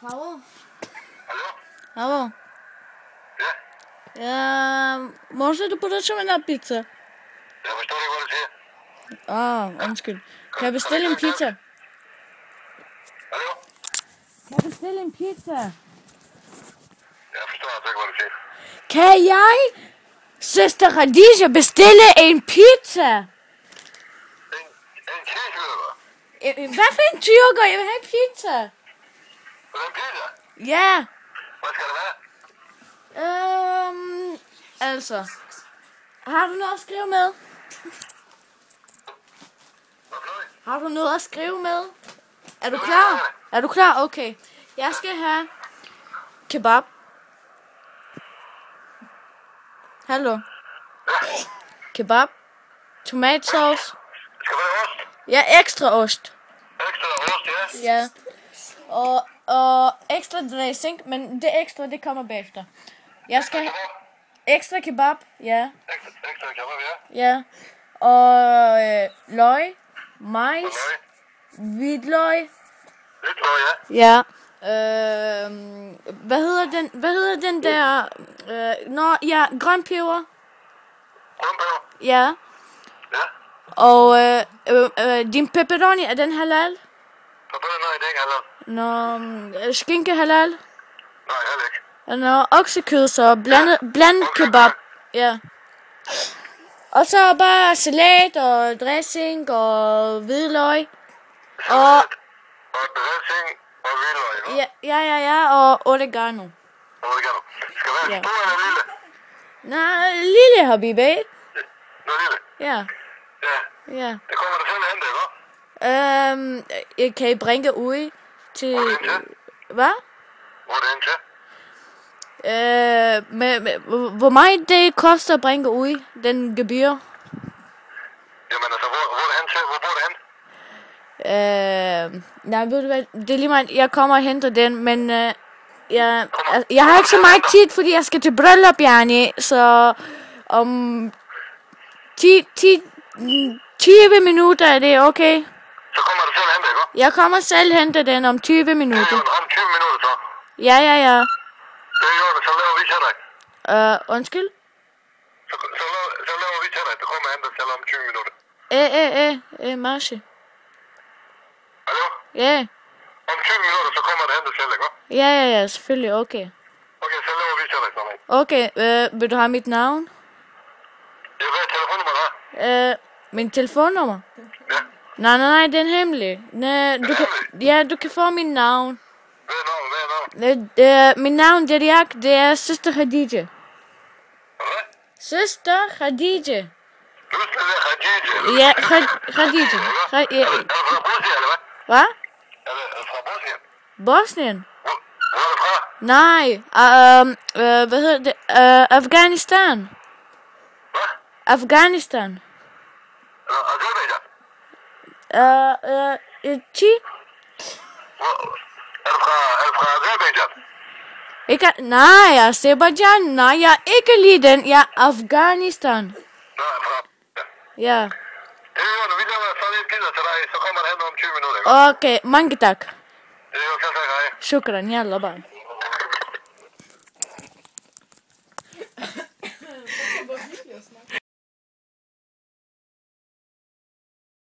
Hallo? Hallo? Hallo? Ja? Може да поръчам една пица? Ja, forstår du ikke, hvad du siger? Undskyld. Kan jeg bestille en pizza? Hallo? Kan jeg bestille en pizza? Jeg forstår altså ikke, hvad du siger. Kan jeg, søster Khadija, bestille en pizza? En cheeseburger? Hvad for en tyrker? Jeg vil have en pizza. Vil du have en pizza? Ja. Hvad skal det være? Altså. Har du noget at skrive med? Hvad for noget? Har du noget at skrive med? Er du klar? Er du klar? Okay. Jeg skal have kebab. Hallo. Kebab. Tomatsauce. Skal du have ost? Ja, ekstra ost. Ekstra ost, ja? Ja. Og ekstra dressing, men det ekstra, det kommer bagefter. Jeg skal have ekstra kebab, ja. Ekstra kebab, ja? Ja. Og løg, majs, hvidløg. Hvidløg, ja? Ja. Hvad hedder den der? Ja, grøn peber. Grønpeber? Ja. Ja? Og din pepperoni, er den halal? Pepperoni, nej, det er ikke halal. Nå, skinke halal? Nej, heller ikke. Nå, oksekød, så blandet kebab. Ja. Og så bare salat og dressing og hvidløg. Og dressing og hvidløg, ja? Ja, og oregano. Oregano. Skal være Ja. stor eller lille? Nej, lille habibi. Nå, lille. Ja. Ja. Det kommer der selv hen, ikke? Kan I bringe ud til... Hvor er det hen til? Hvad? Hvor er det hen til? Hvor meget det koster at bringe ud, den gebyr? Jamen altså, hvor er det hen til? Hvor bor det hen? Nej, ved du hvad, det er lige meget, jeg kommer og henter den, men jeg har ikke så meget tid, fordi jeg skal til bryllup, Jani, så om 20 minutter er det okay? Så kommer du selv hen, ikke? Jeg kommer selv hente den om 20 minutter. Det er jo om 20 minutter, så. Ja. Det er jo, så laver vi til dig. Undskyld? Så laver vi til dig. Du kommer hen til selv om 20 minutter. Marci. Hallo? Ja. Om 20 minutter, så kommer det hen til selv, ikke? Ja, selvfølgelig, okay. Okay, så laver vi til dig, sådan. Okay, vil du have mit navn? Ja, hvad er telefonnummer der? Min telefonnummer? Ja. Nej, det er en hemmelig. Du kan få min navn. Hvad er navn? Min navn, det er søster Khadija. Hvad? Søster Khadija. Du skal være Khadija. Ja, Khadija. Er du fra Bosnien, eller hvad? Hvad? Er du fra Bosnien? Bosnien? Hvor er du fra? Nej, hvad hedder det? Afghanistan. Hvad? Afghanistan. Azerbaijan? Ti? Er du fra Azerbaijan? Nej, Azerbaijan. Nej, jeg er ikke lige den. Jeg er Afghanistan. Nej, fra... Ja. Det er jo, når vi laver sådan en pizza til dig, så kommer det hen om 20 minutter, ikke? Okay, mange tak. Det er jo, så hej. Shukran, yalla bye.